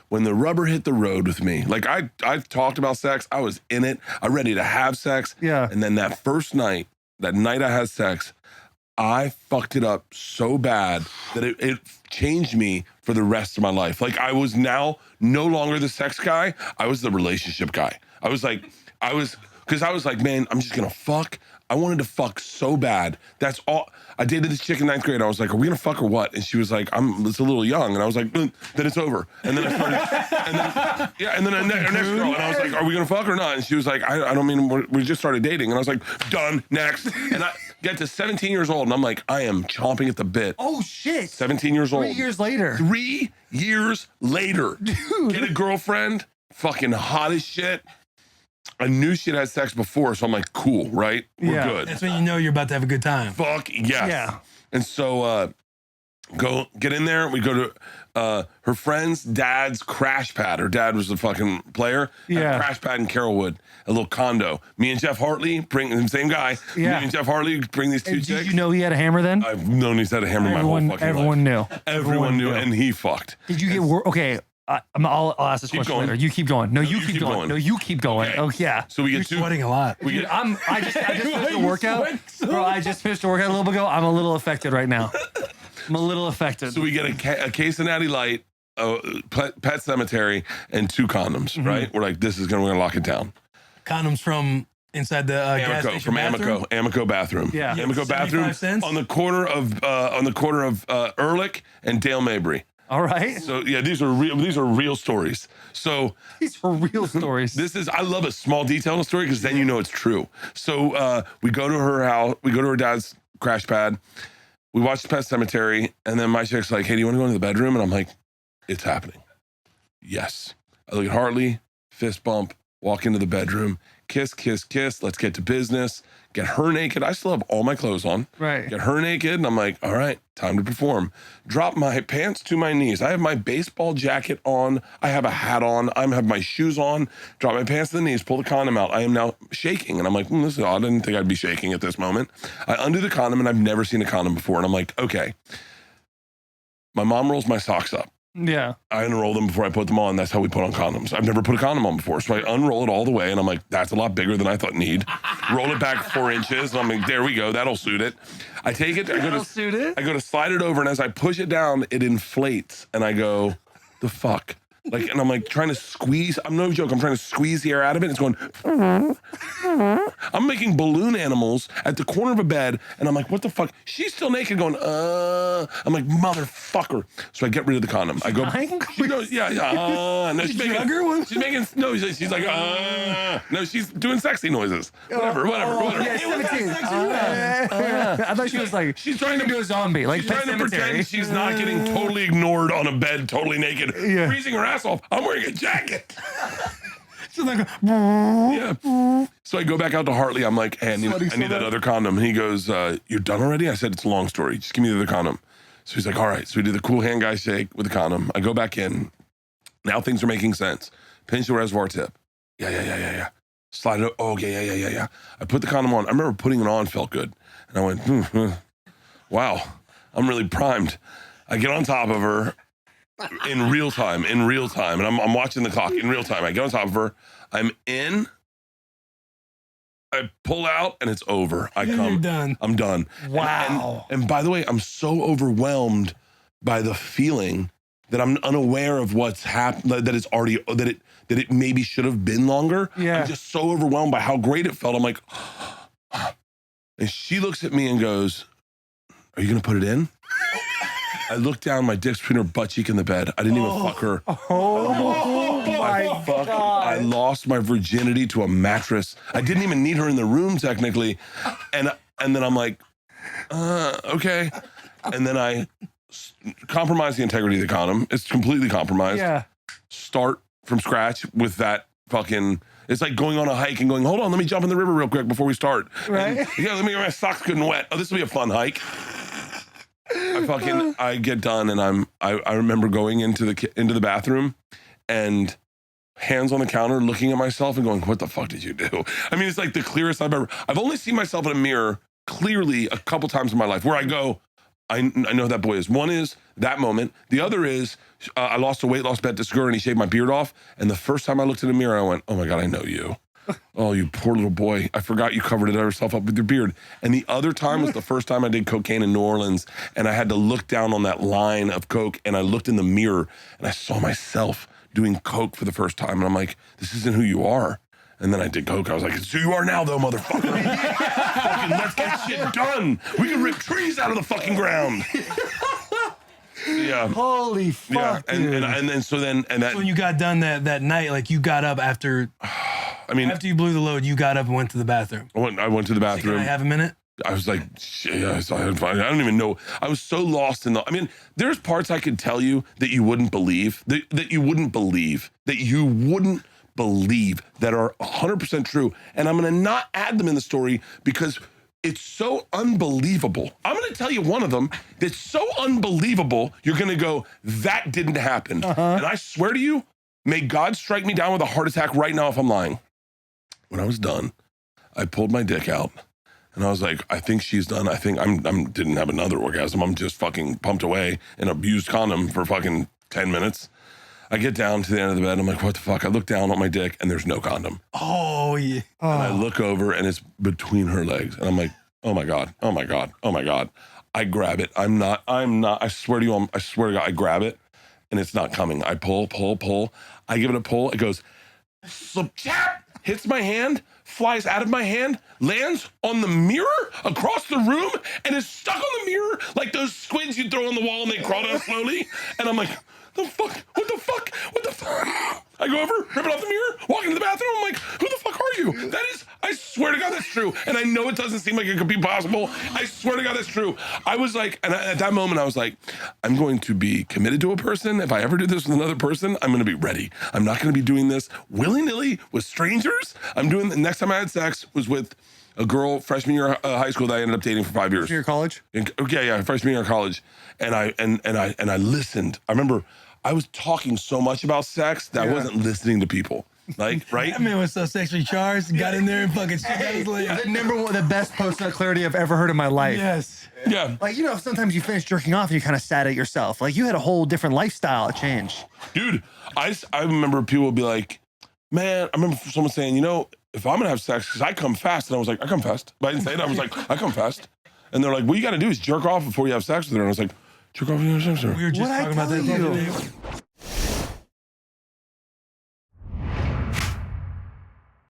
when the rubber hit the road with me, like I talked about sex, I was in it, I'm ready to have sex. Yeah. And then that first night, that night I had sex, I fucked it up so bad that it changed me for the rest of my life. Like I was now no longer the sex guy. I was the relationship guy. Because I was like, man, I'm just gonna fuck. I wanted to fuck so bad. That's all. I dated this chick in 9th grade. I was like, are we gonna fuck or what? And she was like, it's a little young. And I was like, then it's over. And then I started, and then our next girl. And I was like, are we gonna fuck or not? And she was like, I don't mean, we just started dating. And I was like, done, next. And I get to 17 years old and I'm like, I am chomping at the bit. Oh shit. 17 years old. 3 years later. 3 years later. Dude. Get a girlfriend, fucking hot as shit. I knew she'd had sex before, so I'm like, cool, right? We're good. That's when you know you're about to have a good time. Fuck yes. Yeah. And so go get in there. We go to her friend's dad's crash pad. Her dad was a fucking player. Yeah. A crash pad in Carrollwood, a little condo. Me and Jeff Hartley bring the same guy. Yeah. Me and Jeff Hartley bring these two Did chicks. you know he had a hammer then? I've known he's had a hammer my whole fucking life. Everyone knew. Everyone knew, and he fucked. Did you get okay? I'll ask this question later. You keep going. No, you keep going. No, you keep going. Okay. Oh yeah. So we get You're sweating a lot. Dude, I just finished a workout. Bro, I just finished a workout a little bit ago. I'm a little affected right now. I'm a little affected. So we get a case of Natty Light, Pet Cemetery, and 2 condoms, right? We're like, we're gonna lock it down. Condoms from inside the gas Amico, station from bathroom? Amico bathroom. Yeah. Amico bathroom 75 cents? on the corner of Ehrlich and Dale Mabry. All right. So yeah, these are real stories. So These are real stories. I love a small detail in a story because then you know it's true. So we go to her house, we go to her dad's crash pad, we watch the Pet Cemetery, and then my chick's like, hey, do you want to go into the bedroom? And I'm like, it's happening. Yes. I look at Hartley, fist bump, walk into the bedroom, kiss, kiss, kiss, let's get to business, get her naked. I still have all my clothes on. Right. Get her naked, and I'm like, all right, time to perform. Drop my pants to my knees. I have my baseball jacket on. I have a hat on. I have my shoes on. Drop my pants to the knees, pull the condom out. I am now shaking, and I'm like, this is odd. I didn't think I'd be shaking at this moment. I undo the condom, and I've never seen a condom before, and I'm like, okay. My mom rolls my socks up. Yeah. I unroll them before I put them on. That's how we put on condoms. I've never put a condom on before. So I unroll it all the way, and I'm like, that's a lot bigger than I thought need. Roll it back 4 inches, and I'm like, there we go. That'll suit it. I take it. I go to slide it over, and as I push it down, it inflates. And I go, the fuck? Like, and I'm like trying to squeeze. I'm no joke. I'm trying to squeeze the air out of it. It's going. I'm making balloon animals at the corner of a bed, and I'm like, what the fuck? She's still naked, going. I'm like, motherfucker. So I get rid of the condom. I go. She knows, yeah. No, she's making. No, she's like. No, she's doing sexy noises. Whatever. Yeah, 17. I thought she was like. She's trying to do a zombie. Like she's Pet trying to Cemetery. pretend she's not getting totally ignored on a bed, totally naked, Yeah. freezing her ass off. I'm wearing a jacket. She's like, Yeah. So I go back out to Hartley. I'm like, hey, I need that other condom. And he goes, you're done already? I said, it's a long story. Just give me the other condom. So he's like, all right. So we do the cool hand guy shake with the condom. I go back in. Now things are making sense. Pinch the reservoir tip. Yeah. Slide it. Oh, yeah. I put the condom on. I remember putting it on felt good. And I went, wow, I'm really primed. I get on top of her in real time. And I'm watching the clock in real time. I get on top of her. I'm in. I pull out and it's over. You're done. I'm done. wow. And by the way, I'm so overwhelmed by the feeling that I'm unaware of what's happened, that it's already, that it maybe should have been longer. Yeah. I'm just so overwhelmed by how great it felt. I'm like, and she looks at me and goes, are you going to put it in? I looked down, my dick's between her butt cheek in the bed. I didn't even fuck her. Oh my God. I lost my virginity to a mattress. I didn't even need her in the room technically. And then I'm like, okay. And then I compromise the integrity of the condom. It's completely compromised. Yeah. Start from scratch with that fucking, it's like going on a hike and going, hold on, let me jump in the river real quick before we start. Right. And, yeah, let me get my socks good and wet. Oh, this will be a fun hike. I get done and I remember going into the bathroom and hands on the counter looking at myself and going, what the fuck did you do? I mean, it's like the clearest I've only seen myself in a mirror clearly a couple times in my life where I go, I know who that boy is. One is that moment. The other is I lost a weight loss bet to Skur and he shaved my beard off. And the first time I looked in the mirror, I went, oh my God, I know you. Oh, you poor little boy. I forgot you covered yourself up with your beard. And the other time was the first time I did cocaine in New Orleans. And I had to look down on that line of coke. And I looked in the mirror and I saw myself doing coke for the first time. And I'm like, this isn't who you are. And then I did coke. I was like, it's who you are now, though, motherfucker. Fucking let's get shit done. We can rip trees out of the fucking ground. Yeah. Holy fuck, and So when you got done that night, like you got up after, after you blew the load, you got up and went to the bathroom. I went to the bathroom. Can I have a minute? I was like, I don't even know. I was so lost in there's parts I could tell you that you wouldn't believe, that you wouldn't believe that are 100% true. And I'm going to not add them in the story because it's so unbelievable. I'm going to tell you one of them that's so unbelievable, you're going to go, that didn't happen. And I swear to you, may God strike me down with a heart attack right now if I'm lying. When I was done, I pulled my dick out. And I was like, I think she's done. I think I didn't have another orgasm. I'm just fucking pumped away in a used condom for fucking 10 minutes. I get down to the end of the bed. I'm like, what the fuck? I look down at my dick and there's no condom. Oh, yeah. And I look over and it's between her legs. And I'm like, oh my God, oh my God, oh my God. I grab it. I swear to you, I swear to God, I grab it and it's not coming. I pull. I give it a pull. It goes, slip, chap, hits my hand, flies out of my hand, lands on the mirror across the room, and is stuck on the mirror like those squids you throw on the wall and they crawl down slowly. And I'm like, the fuck? What the fuck? What the fuck? I go over, rip it off the mirror, walk into the bathroom. I'm like, who the fuck are you? That is, I swear to God, that's true. And I know it doesn't seem like it could be possible. I swear to God, that's true. I was like, and at that moment, I was like, I'm going to be committed to a person. If I ever do this with another person, I'm going to be ready. I'm not going to be doing this willy-nilly with strangers. The next time I had sex was with a girl freshman year of high school that I ended up dating for 5 years. Freshman year of college? Yeah, freshman year of college. And I listened. I remember I was talking so much about sex that I wasn't listening to people. Like, right? That man was so sexually charged, got in there and fucking shit. That was like, the best post-nut clarity I've ever heard in my life. yes. Yeah. Like, sometimes you finish jerking off and you're kind of sad at yourself. Like, you had a whole different lifestyle change. Dude, I remember people would be like, man, I remember someone saying, if I'm going to have sex, because I come fast. And I was like, I come fast. But I didn't say it. I was like, I come fast. And they're like, what you got to do is jerk off before you have sex with her. And I was like, jerk off before you have sex with her. We were just talking about that the other day.